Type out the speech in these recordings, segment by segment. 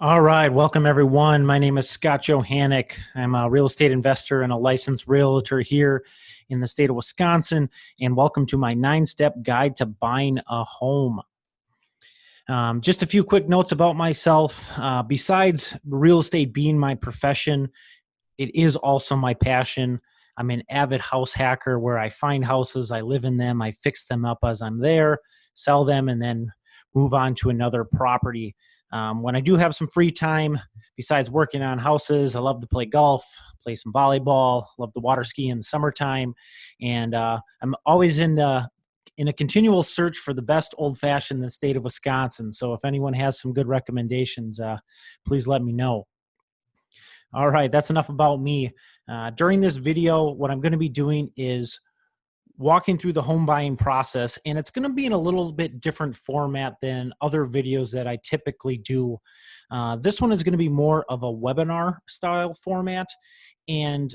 All right, welcome everyone. My name is Scott Johannick. I'm a real estate investor and a licensed realtor here in the state of Wisconsin, and welcome to my 9-step guide to buying a home. Just a few quick notes about myself. Besides real estate being my profession, it is also my passion. I'm an avid house hacker where I find houses, I live in them, I fix them up as I'm there, sell them, and then move on to another property. When I do have some free time, besides working on houses, I love to play golf, play some volleyball, love the water ski in the summertime, and I'm always in a continual search for the best old fashioned in the state of Wisconsin. So if anyone has some good recommendations, please let me know. All right, that's enough about me. During this video, what I'm going to be doing is walking through the home buying process, and it's going to be in a little bit different format than other videos that I typically do. This one is going to be more of a webinar style format, and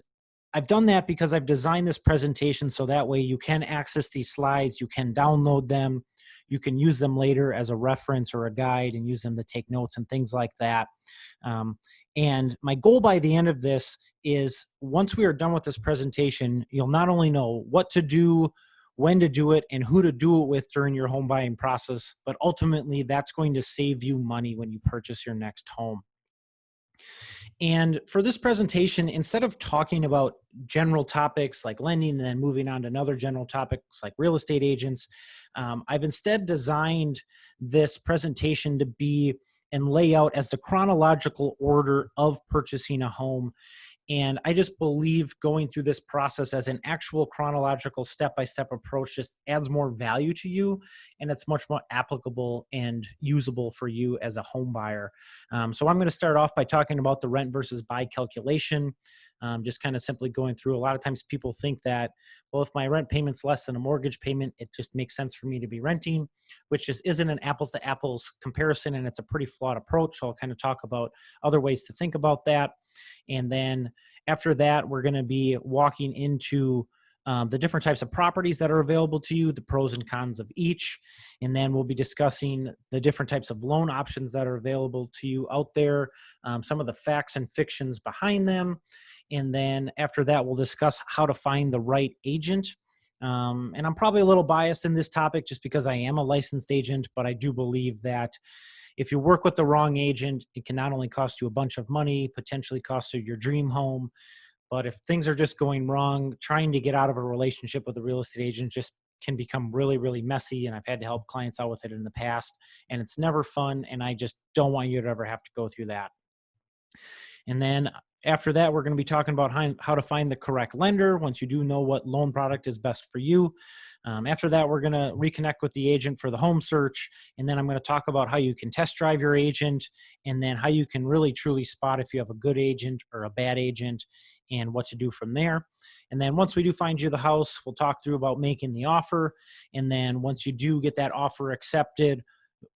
I've done that because I've designed this presentation so that way you can access these slides, you can download them, you can use them later as a reference or a guide and use them to take notes and things like that. And my goal by the end of this is once we are done with this presentation, you'll not only know what to do, when to do it, and who to do it with during your home buying process, but ultimately that's going to save you money when you purchase your next home. And for this presentation, instead of talking about general topics like lending and then moving on to another general topics like real estate agents, I've instead designed this presentation to be and lay out as the chronological order of purchasing a home. And I just believe going through this process as an actual chronological step-by-step approach just adds more value to you, and it's much more applicable and usable for you as a home buyer. So I'm going to start off by talking about the rent versus buy calculation. Just kind of simply going through. A lot of times people think that, well, if my rent payment's less than a mortgage payment, it just makes sense for me to be renting, which just isn't an apples to apples comparison, and it's a pretty flawed approach. So I'll kind of talk about other ways to think about that. And then after that, we're going to be walking into the different types of properties that are available to you, the pros and cons of each. And then we'll be discussing the different types of loan options that are available to you out there, some of the facts and fictions behind them. And then after that, we'll discuss how to find the right agent. And I'm probably a little biased in this topic just because I am a licensed agent, but I do believe that if you work with the wrong agent, it can not only cost you a bunch of money, potentially cost you your dream home, but if things are just going wrong, trying to get out of a relationship with a real estate agent just can become really, really messy. And I've had to help clients out with it in the past, and it's never fun. And I just don't want you to ever have to go through that. And then after that, we're going to be talking about how to find the correct lender once you do know what loan product is best for you. After that, we're going to reconnect with the agent for the home search. And then I'm going to talk about how you can test drive your agent, and then how you can really truly spot if you have a good agent or a bad agent and what to do from there. And then once we do find you the house, we'll talk through about making the offer. And then once you do get that offer accepted,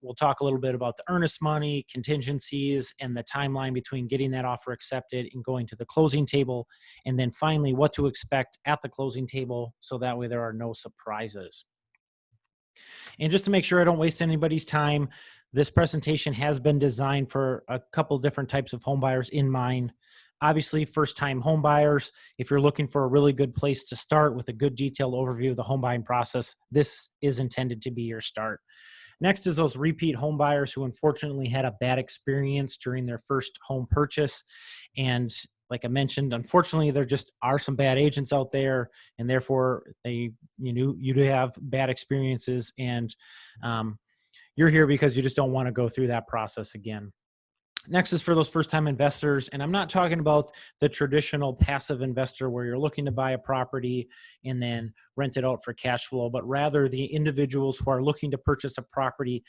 we'll talk a little bit about the earnest money, contingencies, and the timeline between getting that offer accepted and going to the closing table. And then finally, what to expect at the closing table, so that way there are no surprises. And just to make sure I don't waste anybody's time, this presentation has been designed for a couple different types of home buyers in mind. Obviously, first-time home buyers, if you're looking for a really good place to start with a good detailed overview of the home buying process, this is intended to be your start. Next is those repeat home buyers who unfortunately had a bad experience during their first home purchase. And like I mentioned, unfortunately, there just are some bad agents out there, and therefore you do have bad experiences, and you're here because you just don't want to go through that process again. Next is for those first-time investors, and I'm not talking about the traditional passive investor where you're looking to buy a property and then rent it out for cash flow, but rather the individuals who are looking to purchase a property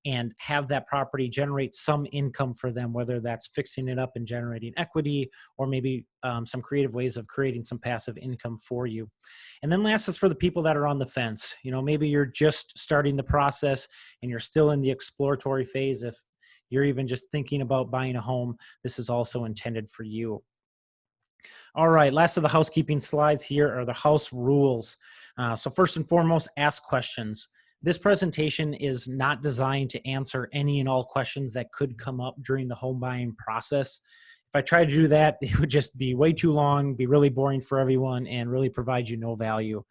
and have that property generate some income for them, whether that's fixing it up and generating equity, or maybe some creative ways of creating some passive income for you. And then last is for the people that are on the fence. Maybe you're just starting the process and you're still in the exploratory phase. If you're even just thinking about buying a home, this is also intended for you. All right, last of the housekeeping slides here are the house rules. So first and foremost, ask questions. This presentation is not designed to answer any and all questions that could come up during the home buying process. If I tried to do that, it would just be way too long, be really boring for everyone, and really provide you no value.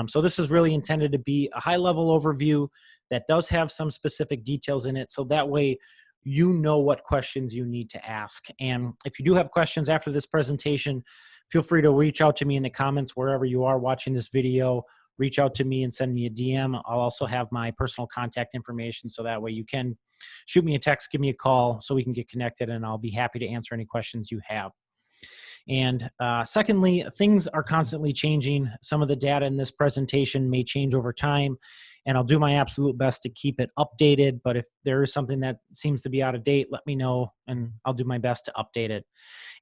So this is really intended to be a high-level overview that does have some specific details in it, so that way you know what questions you need to ask. And if you do have questions after this presentation, feel free to reach out to me in the comments wherever you are watching this video. Reach out to me and send me a DM. I'll also have my personal contact information, so that way you can shoot me a text, give me a call, so we can get connected, and I'll be happy to answer any questions you have. And secondly, things are constantly changing. Some of the data in this presentation may change over time, and I'll do my absolute best to keep it updated. But if there is something that seems to be out of date, let me know, and I'll do my best to update it.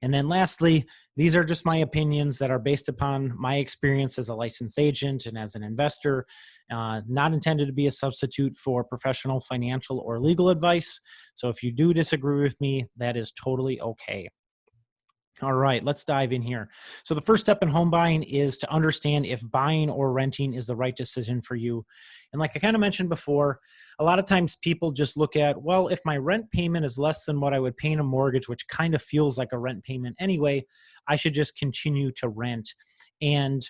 And then lastly, these are just my opinions that are based upon my experience as a licensed agent and as an investor, not intended to be a substitute for professional financial or legal advice. So if you do disagree with me, that is totally okay. All right, let's dive in here. So the first step in home buying is to understand if buying or renting is the right decision for you. And like I kind of mentioned before, a lot of times people just look at, well, if my rent payment is less than what I would pay in a mortgage, which kind of feels like a rent payment anyway, I should just continue to rent. And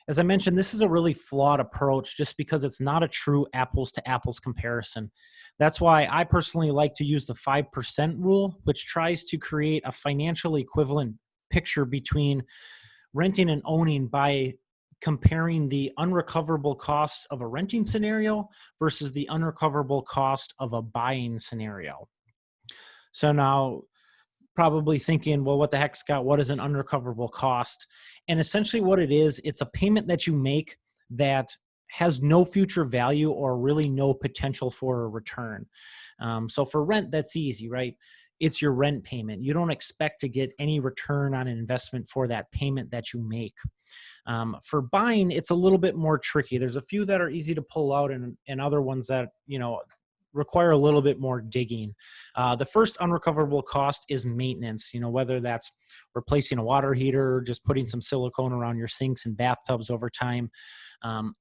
as I mentioned, this is a really flawed approach just because it's not a true apples to apples comparison. That's why I personally like to use the 5% rule, which tries to create a financially equivalent picture between renting and owning by comparing the unrecoverable cost of a renting scenario versus the unrecoverable cost of a buying scenario. So now, probably thinking, well, what the heck, Scott, what is an unrecoverable cost? And essentially what it is, it's a payment that you make that has no future value or really no potential for a return. So for rent, that's easy, right? It's your rent payment. You don't expect to get any return on an investment for that payment that you make. For buying, it's a little bit more tricky. There's a few that are easy to pull out and other ones that, require a little bit more digging. The first unrecoverable cost is maintenance, whether that's replacing a water heater or just putting some silicone around your sinks and bathtubs over time.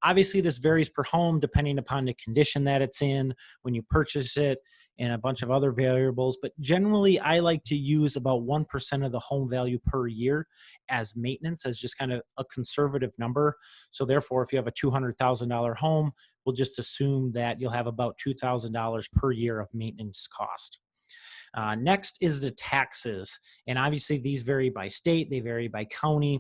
Obviously, this varies per home depending upon the condition that it's in, when you purchase it, and a bunch of other variables. But generally, I like to use about 1% of the home value per year as maintenance, as just kind of a conservative number. So therefore, if you have a $200,000 home, we'll just assume that you'll have about $2,000 per year of maintenance cost. Next is the taxes. And obviously, these vary by state, they vary by county.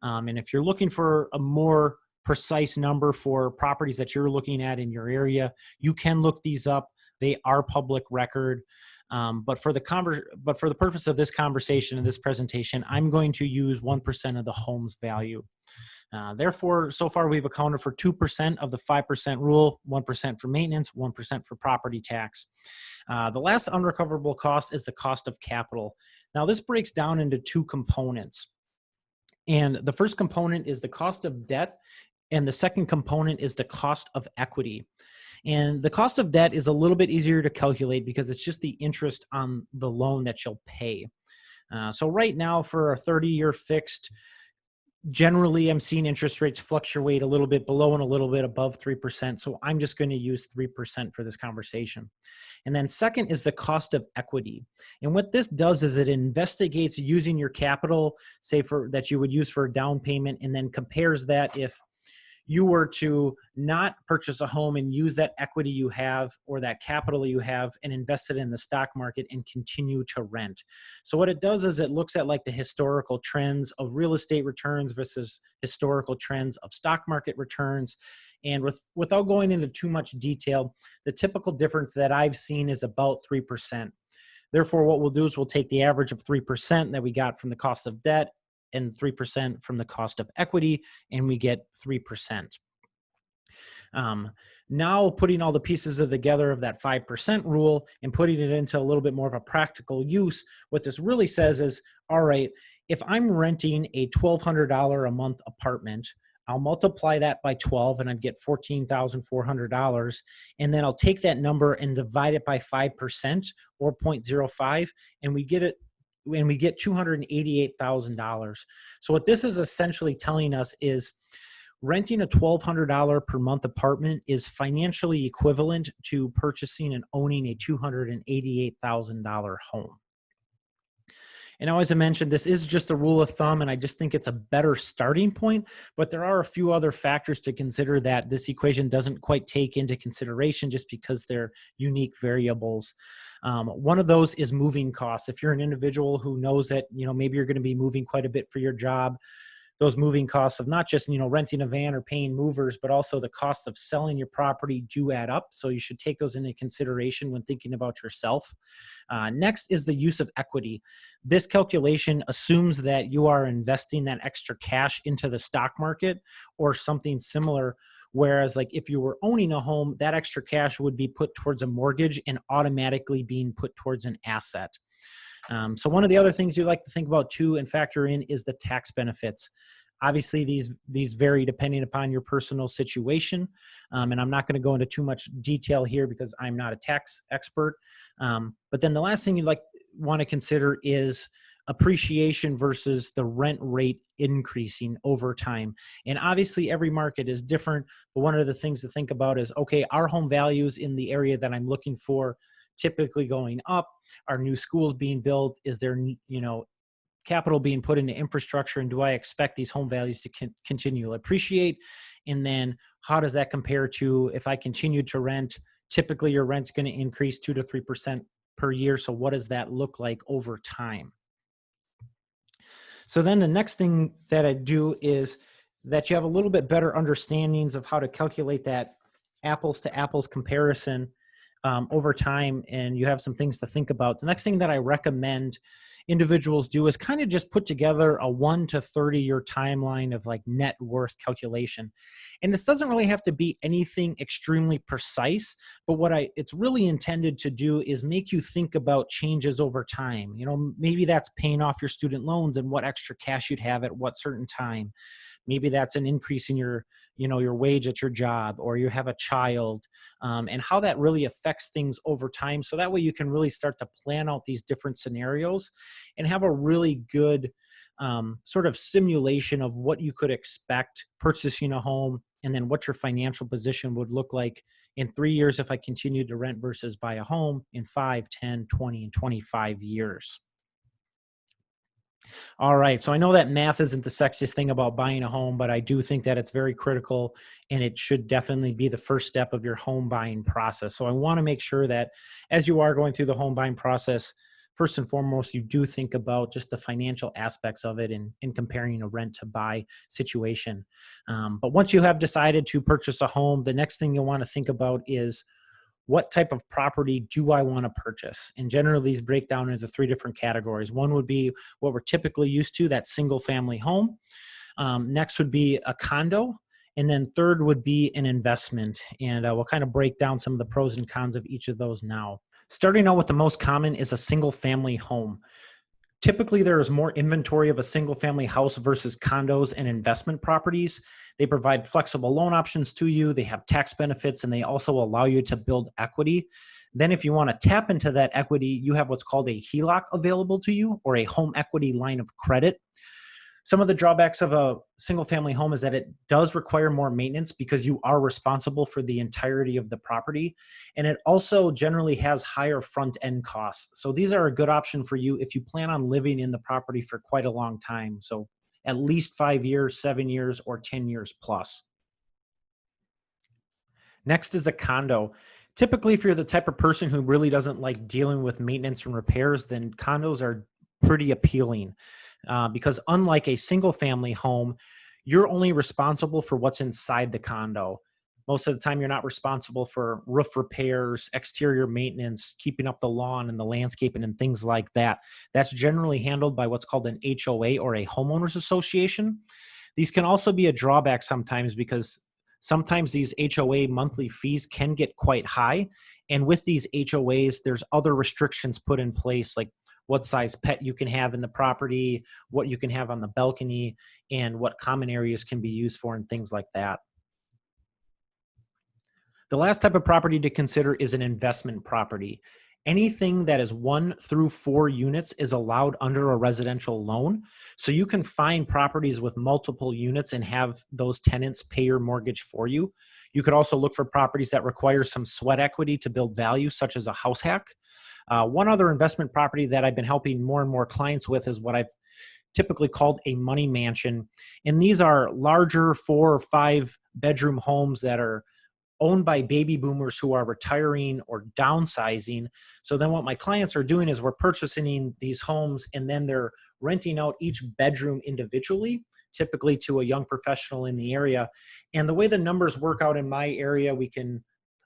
And if you're looking for a more precise number for properties that you're looking at in your area, you can look these up. They are public record. But for the purpose of this conversation and this presentation, I'm going to use 1% of the home's value. Therefore, so far we've accounted for 2% of the 5% rule, 1% for maintenance, 1% for property tax. The last unrecoverable cost is the cost of capital. Now this breaks down into two components. And the first component is the cost of debt, and the second component is the cost of equity. And the cost of debt is a little bit easier to calculate because it's just the interest on the loan that you'll pay. So right now for a 30-year fixed, generally I'm seeing interest rates fluctuate a little bit below and a little bit above 3%. So I'm just going to use 3% for this conversation. And then second is the cost of equity. And what this does is it investigates using your capital, say that you would use for a down payment, and then compares that if you were to not purchase a home and use that equity you have or that capital you have and invest it in the stock market and continue to rent. So what it does is it looks at like the historical trends of real estate returns versus historical trends of stock market returns. And without going into too much detail, the typical difference that I've seen is about 3%. Therefore, what we'll do is we'll take the average of 3% that we got from the cost of debt and 3% from the cost of equity, and we get 3%. Now putting all the pieces together of that 5% rule and putting it into a little bit more of a practical use, what this really says is, all right, if I'm renting a $1,200 a month apartment, I'll multiply that by 12 and I'd get $14,400. And then I'll take that number and divide it by 5% or 0.05, and we get $288,000. So what this is essentially telling us is Renting a $1,200 per month apartment is financially equivalent to purchasing and owning a $288,000 home. And now, as I mentioned, this is just a rule of thumb, and I just think it's a better starting point. But there are a few other factors to consider that this equation doesn't quite take into consideration just because they're unique variables. One of those is moving costs. If you're an individual who knows that, maybe you're going to be moving quite a bit for your job, those moving costs of not just renting a van or paying movers, but also the cost of selling your property do add up. So you should take those into consideration when thinking about yourself. Next is the use of equity. This calculation assumes that you are investing that extra cash into the stock market or something similar. Whereas, like, if you were owning a home, that extra cash would be put towards a mortgage and automatically being put towards an asset. So one of the other things you like to think about too and factor in is the tax benefits. Obviously, these vary depending upon your personal situation, and I'm not going to go into too much detail here because I'm not a tax expert. But then the last thing you want to consider is appreciation versus the rent rate increasing over time. And obviously, every market is different. But one of the things to think about is, okay, our home values in the area that I'm looking for typically going up. Are new schools being built? Is there capital being put into infrastructure, and do I expect these home values to continue to appreciate? And then how does that compare to if I continue to rent? Typically your rent's going to increase 2 to 3% per year. So what does that look like over time? So then the next thing that I do is that you have a little bit better understandings of how to calculate that apples to apples comparison over time, and you have some things to think about. The next thing that I recommend individuals do is kind of just put together a 1 to 30 year timeline of like net worth calculation. And this doesn't really have to be anything extremely precise, but what it's really intended to do is make you think about changes over time. Maybe that's paying off your student loans and what extra cash you'd have at what certain time. Maybe that's an increase in your wage at your job, or you have a child, and how that really affects things over time. So that way you can really start to plan out these different scenarios and have a really good sort of simulation of what you could expect purchasing a home, and then what your financial position would look like in 3 years if I continued to rent versus buy a home in 5, 10, 20, and 25 years. All right. So I know that math isn't the sexiest thing about buying a home, but I do think that it's very critical, and it should definitely be the first step of your home buying process. So I want to make sure that as you are going through the home buying process, first and foremost, you do think about just the financial aspects of it in comparing a rent to buy situation. But once you have decided to purchase a home, the next thing you'll want to think about is, what type of property do I want to purchase? And generally these break down into 3 different categories. One would be what we're typically used to, that single family home. Next would be a condo. And then third would be an investment. And we'll kind of break down some of the pros and cons of each of those now. Starting out with the most common is a single family home. Typically, there is more inventory of a single family house versus condos and investment properties. They provide flexible loan options to you. They have tax benefits, and they also allow you to build equity. Then if you want to tap into that equity, you have what's called a HELOC available to you, or a home equity line of credit. Some of the drawbacks of a single family home is that it does require more maintenance because you are responsible for the entirety of the property. And it also generally has higher front end costs. So these are a good option for you if you plan on living in the property for quite a long time. So at least 5 years, 7 years, or 10 years plus. Next is a condo. Typically, if you're the type of person who really doesn't like dealing with maintenance and repairs, then condos are pretty appealing. Because unlike a single family home, you're only responsible for what's inside the condo. Most of the time, you're not responsible for roof repairs, exterior maintenance, keeping up the lawn and the landscaping and things like that. That's generally handled by what's called an HOA, or a homeowners association. These can also be a drawback sometimes because sometimes these HOA monthly fees can get quite high. And with these HOAs, there's other restrictions put in place, like what size pet you can have in the property, what you can have on the balcony, and what common areas can be used for, and things like that. The last type of property to consider is an investment property. Anything that is 1 through 4 units is allowed under a residential loan. So you can find properties with multiple units and have those tenants pay your mortgage for you. You could also look for properties that require some sweat equity to build value, such as a house hack. One other investment property that I've been helping more and more clients with is what I've typically called a money mansion. And these are larger 4 or 5 bedroom homes that are owned by baby boomers who are retiring or downsizing. So then what my clients are doing is we're purchasing these homes and then they're renting out each bedroom individually, typically to a young professional in the area. And the way the numbers work out in my area, we can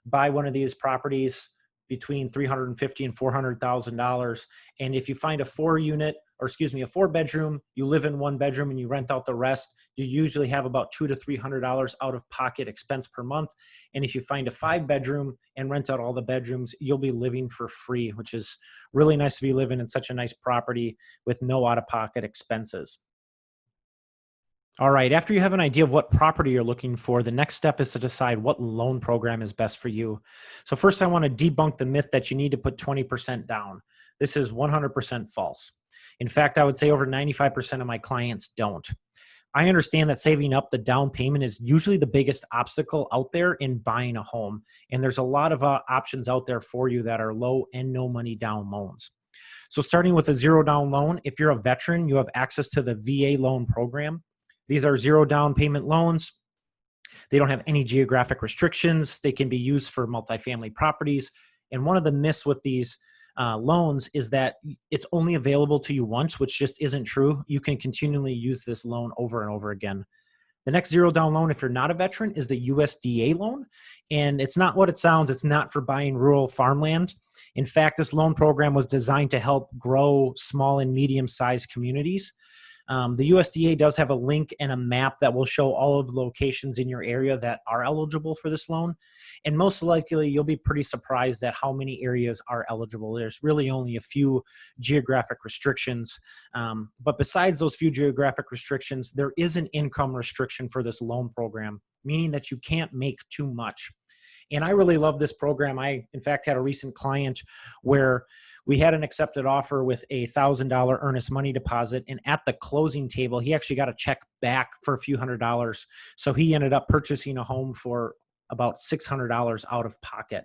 buy one of these properties between $350,000 and $400,000. And if you find a 4-bedroom, you live in 1 bedroom and you rent out the rest, you usually have about $200 to $300 out of pocket expense per month. And if you find a 5-bedroom and rent out all the bedrooms, you'll be living for free, which is really nice to be living in such a nice property with no out of pocket expenses. All right, after you have an idea of what property you're looking for, the next step is to decide what loan program is best for you. So first, I want to debunk the myth that you need to put 20% down. This is 100% false. In fact, I would say over 95% of my clients don't. I understand that saving up the down payment is usually the biggest obstacle out there in buying a home. And there's a lot of options out there for you that are low and no money down loans. So starting with a zero down loan, if you're a veteran, you have access to the VA loan program. These are zero down payment loans. They don't have any geographic restrictions. They can be used for multifamily properties. And one of the myths with these loans is that it's only available to you once, which just isn't true. You can continually use this loan over and over again. The next zero down loan, if you're not a veteran, is the USDA loan. And it's not what it sounds. It's not for buying rural farmland. In fact, this loan program was designed to help grow small and medium-sized communities. The USDA does have a link and a map that will show all of the locations in your area that are eligible for this loan. And most likely, you'll be pretty surprised at how many areas are eligible. There's really only a few geographic restrictions. But besides those few geographic restrictions, there is an income restriction for this loan program, meaning that you can't make too much. And I really love this program. I, in fact, had a recent client where we had an accepted offer with a $1,000 earnest money deposit. And at the closing table, he actually got a check back for a few $100s. So he ended up purchasing a home for about $600 out of pocket.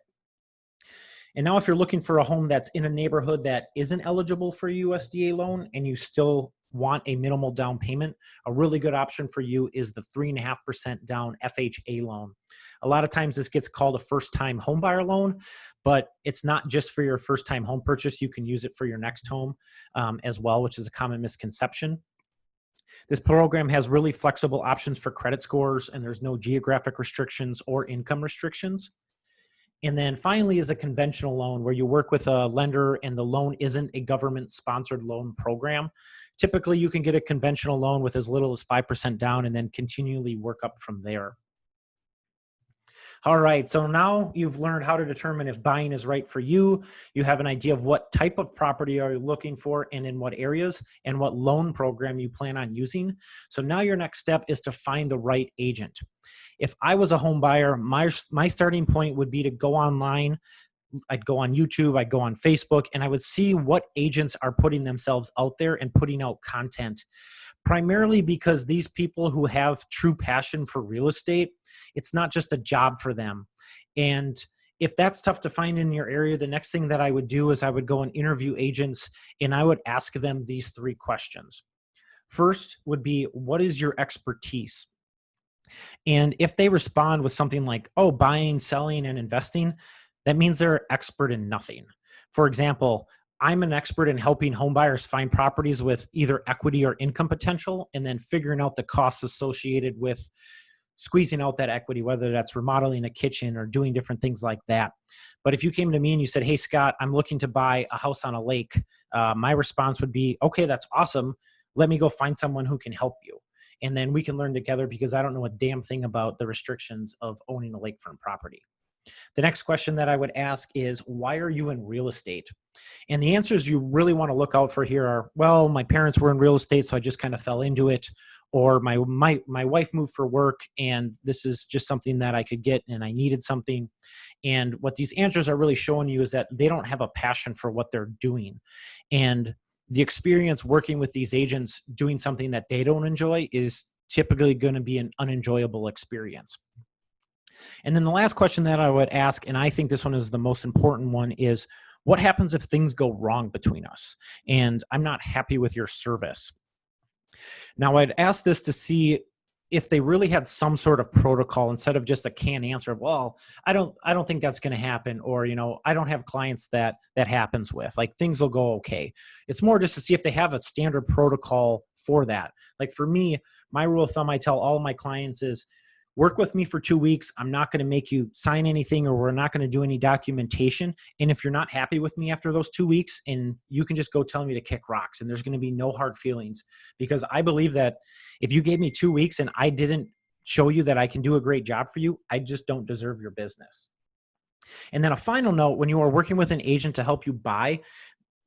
And now if you're looking for a home that's in a neighborhood that isn't eligible for a USDA loan and you still want a minimal down payment, a really good option for you is the 3.5% down FHA loan. A lot of times this gets called a first-time homebuyer loan, but it's not just for your first-time home purchase. You can use it for your next home as well, which is a common misconception. This program has really flexible options for credit scores, and there's no geographic restrictions or income restrictions. And then finally is a conventional loan where you work with a lender and the loan isn't a government-sponsored loan program. Typically, you can get a conventional loan with as little as 5% down and then continually work up from there. All right, so now you've learned how to determine if buying is right for you. You have an idea of what type of property are you looking for and in what areas and what loan program you plan on using. So now your next step is to find the right agent. If I was a home buyer, my starting point would be to go online. I'd go on YouTube, I'd go on Facebook, and I would see what agents are putting themselves out there and putting out content. Primarily because these people who have true passion for real estate, it's not just a job for them. And if that's tough to find in your area, the next thing that I would do is I would go and interview agents and I would ask them these 3 questions. First would be, what is your expertise? And if they respond with something like, oh, buying, selling, and investing, that means they're expert in nothing. For example, I'm an expert in helping homebuyers find properties with either equity or income potential, and then figuring out the costs associated with squeezing out that equity, whether that's remodeling a kitchen or doing different things like that. But if you came to me and you said, hey, Scott, I'm looking to buy a house on a lake, my response would be, okay, that's awesome. Let me go find someone who can help you. And then we can learn together because I don't know a damn thing about the restrictions of owning a lakefront property. The next question that I would ask is, why are you in real estate? And the answers you really want to look out for here are, well, my parents were in real estate, so I just kind of fell into it. or my wife moved for work and this is just something that I could get and I needed something. And what these answers are really showing you is that they don't have a passion for what they're doing. And the experience working with these agents doing something that they don't enjoy is typically going to be an unenjoyable experience. And then the last question that I would ask, and I think this one is the most important one, is what happens if things go wrong between us and I'm not happy with your service? Now, I'd ask this to see if they really had some sort of protocol instead of just a canned answer of, well, I don't think that's going to happen, or I don't have clients that happens with. Like, things will go okay. It's more just to see if they have a standard protocol for that. Like, for me, my rule of thumb I tell all of my clients is, work with me for 2 weeks. I'm not going to make you sign anything, or we're not going to do any documentation. And if you're not happy with me after those 2 weeks, and you can just go tell me to kick rocks, and there's going to be no hard feelings, because I believe that if you gave me 2 weeks and I didn't show you that I can do a great job for you, I just don't deserve your business. And then a final note, when you are working with an agent to help you buy,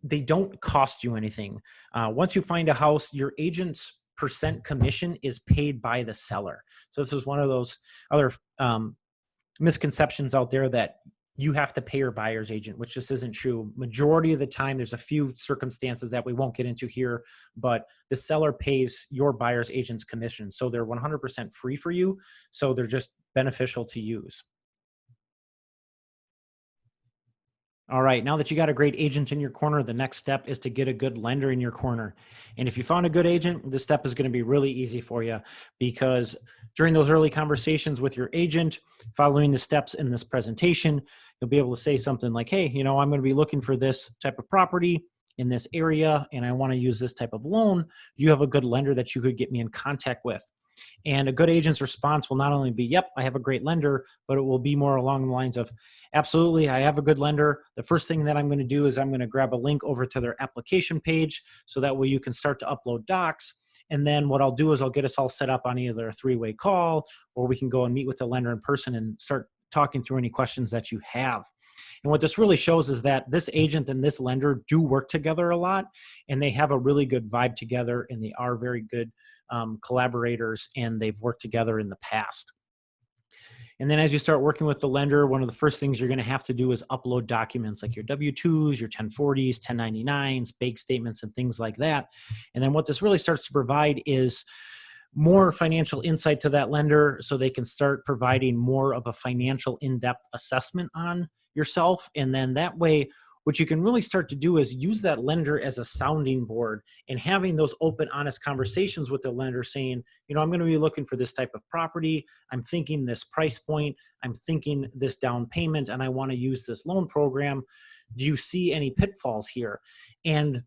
they don't cost you anything. Once you find a house, your agent's percent commission is paid by the seller. So this is one of those other misconceptions out there, that you have to pay your buyer's agent, which just isn't true. Majority of the time, there's a few circumstances that we won't get into here, but the seller pays your buyer's agent's commission. So they're 100% free for you. So they're just beneficial to use. All right, now that you got a great agent in your corner, the next step is to get a good lender in your corner. And if you found a good agent, this step is going to be really easy for you, because during those early conversations with your agent, following the steps in this presentation, you'll be able to say something like, hey, I'm going to be looking for this type of property in this area, and I want to use this type of loan. Do you have a good lender that you could get me in contact with? And a good agent's response will not only be, yep, I have a great lender, but it will be more along the lines of, absolutely, I have a good lender. The first thing that I'm going to do is I'm going to grab a link over to their application page, so that way you can start to upload docs. And then what I'll do is I'll get us all set up on either a 3-way call, or we can go and meet with the lender in person and start talking through any questions that you have. And what this really shows is that this agent and this lender do work together a lot, and they have a really good vibe together, and they are very good collaborators, and they've worked together in the past. And then as you start working with the lender, one of the first things you're going to have to do is upload documents like your W-2s, your 1040s, 1099s, bank statements, and things like that. And then what this really starts to provide is more financial insight to that lender, so they can start providing more of a financial in-depth assessment on yourself. And then that way, what you can really start to do is use that lender as a sounding board, and having those open, honest conversations with the lender saying, I'm going to be looking for this type of property. I'm thinking this price point. I'm thinking this down payment, and I want to use this loan program. Do you see any pitfalls here? And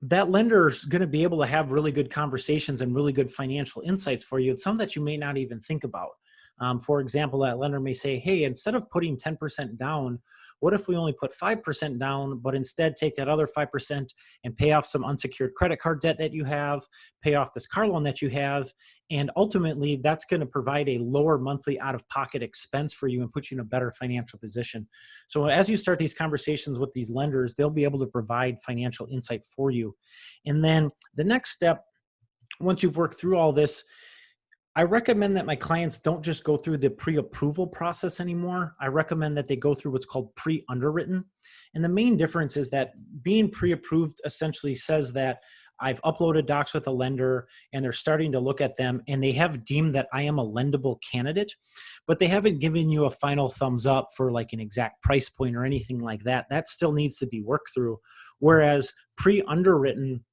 that lender's going to be able to have really good conversations and really good financial insights for you. It's some that you may not even think about. For example, that lender may say, hey, instead of putting 10% down, what if we only put 5% down, but instead take that other 5% and pay off some unsecured credit card debt that you have, pay off this car loan that you have, and ultimately that's going to provide a lower monthly out-of-pocket expense for you and put you in a better financial position. So as you start these conversations with these lenders, they'll be able to provide financial insight for you. And then the next step, once you've worked through all this, I recommend that my clients don't just go through the pre-approval process anymore. I recommend that they go through what's called pre-underwritten. And the main difference is that being pre-approved essentially says that I've uploaded docs with a lender, and they're starting to look at them, and they have deemed that I am a lendable candidate, but they haven't given you a final thumbs up for like an exact price point or anything like that. That still needs to be worked through. Whereas pre-underwritten,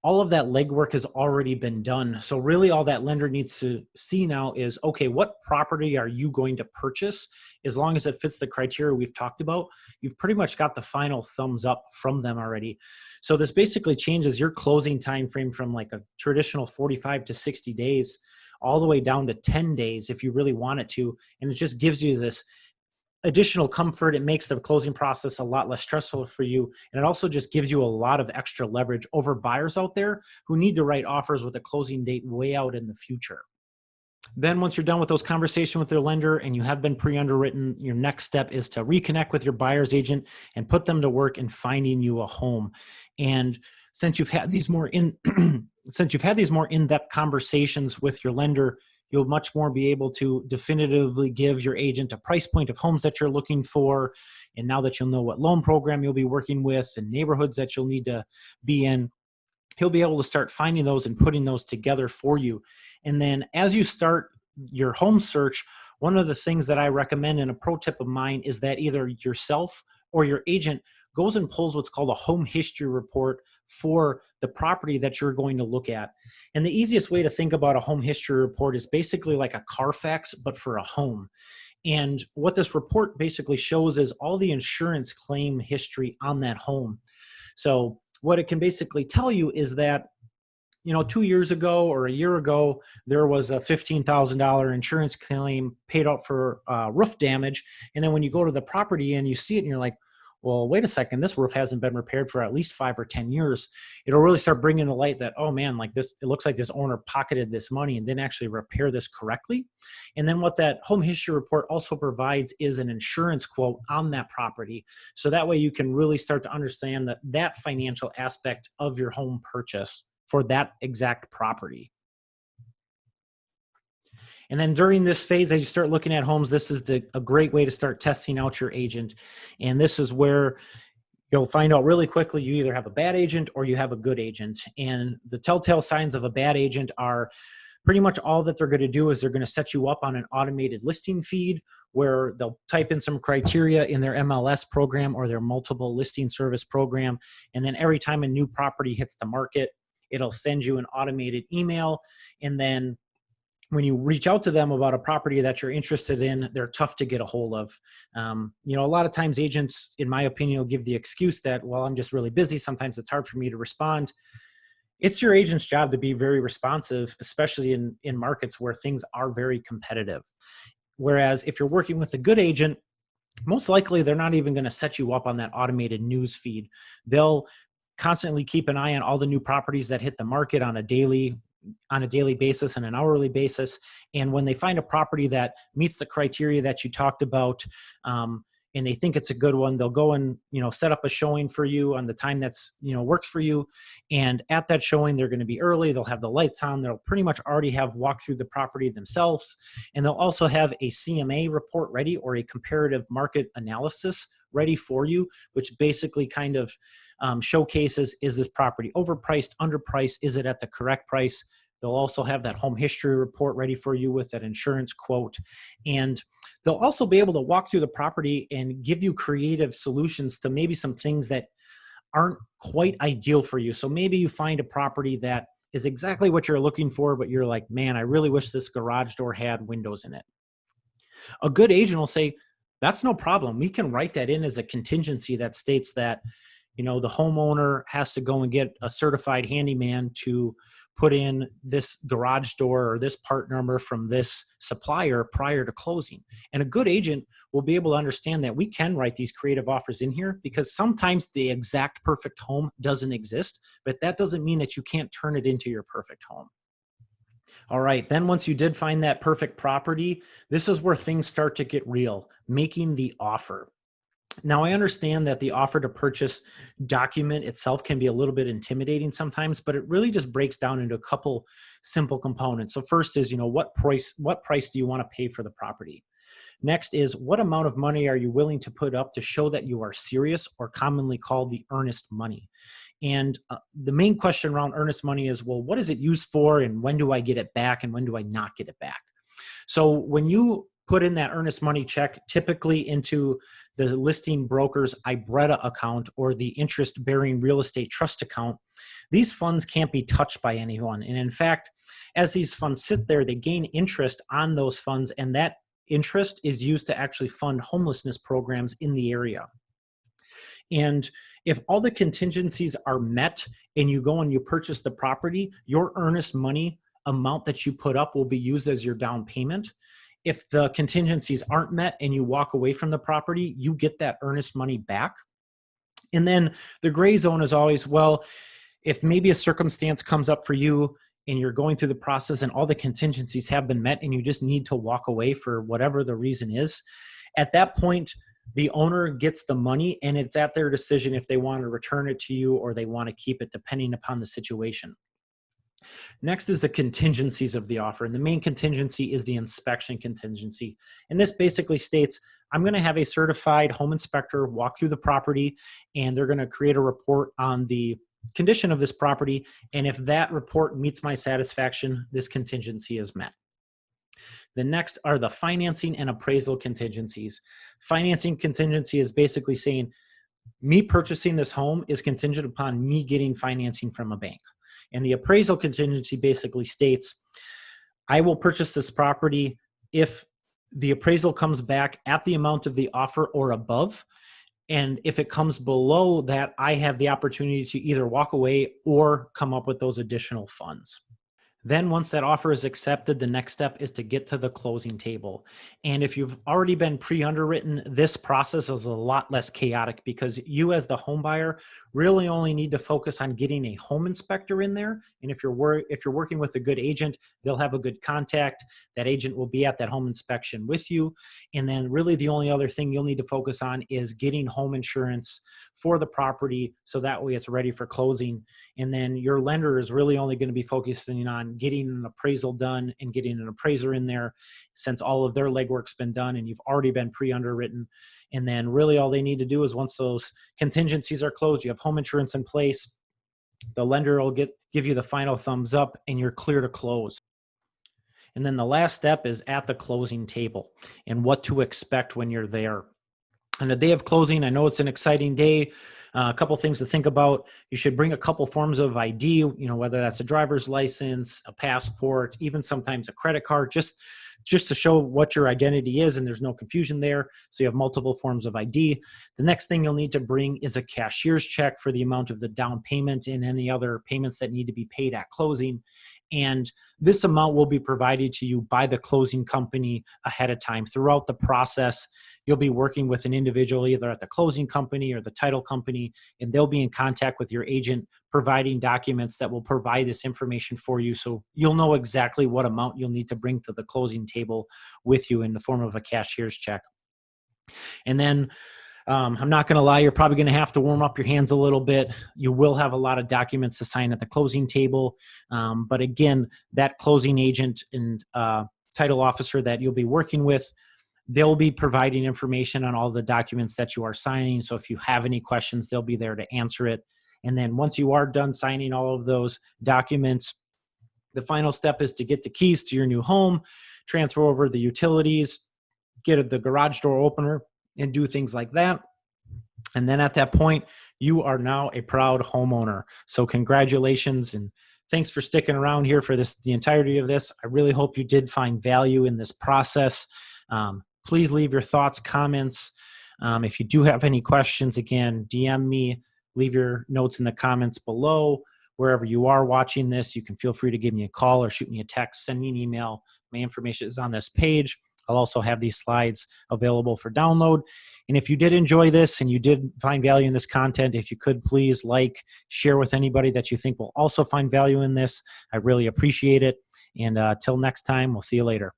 all of that legwork has already been done. So really all that lender needs to see now is, okay, what property are you going to purchase? As long as it fits the criteria we've talked about, you've pretty much got the final thumbs up from them already. So this basically changes your closing time frame from like a traditional 45 to 60 days all the way down to 10 days if you really want it to. And it just gives you this additional comfort. It makes the closing process a lot less stressful for you. And it also just gives you a lot of extra leverage over buyers out there who need to write offers with a closing date way out in the future. Then once you're done with those conversations with their lender and you have been pre-underwritten, your next step is to reconnect with your buyer's agent and put them to work in finding you a home. And since you've had these more since you've had these more in-depth conversations with your lender, you'll much more be able to definitively give your agent a price point of homes that you're looking for. And now that you'll know what loan program you'll be working with and neighborhoods that you'll need to be in, he'll be able to start finding those and putting those together for you. And then as you start your home search, one of the things that I recommend, and a pro tip of mine, is that either yourself or your agent goes and pulls what's called a home history report for the property that you're going to look at. And the easiest way to think about a home history report is basically like a Carfax, but for a home. And what this report basically shows is all the insurance claim history on that home. So what it can basically tell you is that, 2 years ago or a year ago, there was a $15,000 insurance claim paid out for roof damage. And then when you go to the property and you see it and you're like, well, wait a second, this roof hasn't been repaired for at least 5 or 10 years. It'll really start bringing to light that, oh man, like this, it looks like this owner pocketed this money and didn't actually repair this correctly. And then what that home history report also provides is an insurance quote on that property. So that way you can really start to understand that financial aspect of your home purchase for that exact property. And then during this phase, as you start looking at homes, this is a great way to start testing out your agent. And this is where you'll find out really quickly you either have a bad agent or you have a good agent. And the telltale signs of a bad agent are pretty much all that they're going to do is they're going to set you up on an automated listing feed where they'll type in some criteria in their MLS program or their multiple listing service program. And then every time a new property hits the market, it'll send you an automated email. And then when you reach out to them about a property that you're interested in, they're tough to get a hold of. A lot of times agents, in my opinion, will give the excuse that, well, I'm just really busy. Sometimes it's hard for me to respond. It's your agent's job to be very responsive, especially in markets where things are very competitive. Whereas if you're working with a good agent, most likely they're not even going to set you up on that automated news feed. They'll constantly keep an eye on all the new properties that hit the market on a daily basis and an hourly basis. And when they find a property that meets the criteria that you talked about, and they think it's a good one, they'll go and, set up a showing for you on the time that's, works for you. And at that showing, they're going to be early. They'll have the lights on. They'll pretty much already have walked through the property themselves. And they'll also have a CMA report ready, or a comparative market analysis ready for you, which basically kind of showcases, is this property overpriced, underpriced? Is it at the correct price? They'll also have that home history report ready for you with that insurance quote. And they'll also be able to walk through the property and give you creative solutions to maybe some things that aren't quite ideal for you. So maybe you find a property that is exactly what you're looking for, but you're like, man, I really wish this garage door had windows in it. A good agent will say, that's no problem. We can write that in as a contingency that states that, the homeowner has to go and get a certified handyman to put in this garage door or this part number from this supplier prior to closing. And a good agent will be able to understand that we can write these creative offers in here, because sometimes the exact perfect home doesn't exist, but that doesn't mean that you can't turn it into your perfect home. All right, then once you did find that perfect property, this is where things start to get real, making the offer. Now, I understand that the offer to purchase document itself can be a little bit intimidating sometimes, but it really just breaks down into a couple simple components. So first is, what price do you want to pay for the property? Next is, what amount of money are you willing to put up to show that you are serious, or commonly called the earnest money? And the main question around earnest money is, well, what is it used for, and when do I get it back, and when do I not get it back? So when you put in that earnest money check, typically into the listing broker's IBRETA account, or the interest-bearing real estate trust account, these funds can't be touched by anyone. And in fact, as these funds sit there, they gain interest on those funds, and that interest is used to actually fund homelessness programs in the area. And if all the contingencies are met and you go and you purchase the property, your earnest money amount that you put up will be used as your down payment. If the contingencies aren't met and you walk away from the property, you get that earnest money back. And then the gray zone is always, well, if maybe a circumstance comes up for you and you're going through the process and all the contingencies have been met and you just need to walk away for whatever the reason is, at that point, the owner gets the money, and it's at their decision if they want to return it to you or they want to keep it, depending upon the situation. Next is the contingencies of the offer. And the main contingency is the inspection contingency. And this basically states, I'm going to have a certified home inspector walk through the property, and they're going to create a report on the condition of this property. And if that report meets my satisfaction, this contingency is met. The next are the financing and appraisal contingencies. Financing contingency is basically saying, me purchasing this home is contingent upon me getting financing from a bank. And the appraisal contingency basically states, I will purchase this property if the appraisal comes back at the amount of the offer or above. And if it comes below that, I have the opportunity to either walk away or come up with those additional funds. Then once that offer is accepted, the next step is to get to the closing table. And if you've already been pre-underwritten, this process is a lot less chaotic because you as the home buyer really only need to focus on getting a home inspector in there. And if you're working with a good agent, they'll have a good contact. That agent will be at that home inspection with you. And then really the only other thing you'll need to focus on is getting home insurance for the property, so that way it's ready for closing. And then your lender is really only going to be focusing on getting an appraisal done and getting an appraiser in there, since all of their legwork's been done and you've already been pre-underwritten. And then really all they need to do is, once those contingencies are closed, you have home insurance in place, the lender will give you the final thumbs up and you're clear to close. And then the last step is at the closing table and what to expect when you're there. On the day of closing, I know it's an exciting day. A couple things to think about. You should bring a couple forms of ID, whether that's a driver's license, a passport, even sometimes a credit card, just to show what your identity is and there's no confusion there. So you have multiple forms of ID. The next thing you'll need to bring is a cashier's check for the amount of the down payment and any other payments that need to be paid at closing. And this amount will be provided to you by the closing company ahead of time. Throughout the process, you'll be working with an individual either at the closing company or the title company, and they'll be in contact with your agent providing documents that will provide this information for you. So you'll know exactly what amount you'll need to bring to the closing table with you in the form of a cashier's check. And then I'm not going to lie, you're probably going to have to warm up your hands a little bit. You will have a lot of documents to sign at the closing table. But again, that closing agent and title officer that you'll be working with, they'll be providing information on all the documents that you are signing. So if you have any questions, they'll be there to answer it. And then once you are done signing all of those documents, the final step is to get the keys to your new home, transfer over the utilities, get the garage door opener, and do things like that. And then at that point, you are now a proud homeowner. So congratulations, and thanks for sticking around here for the entirety of this. I really hope you did find value in this process. Please leave your thoughts, comments. If you do have any questions, again, DM me, leave your notes in the comments below. Wherever you are watching this, you can feel free to give me a call or shoot me a text, send me an email. My information is on this page. I'll also have these slides available for download. And if you did enjoy this and you did find value in this content, if you could please share with anybody that you think will also find value in this. I really appreciate it. And till next time, we'll see you later.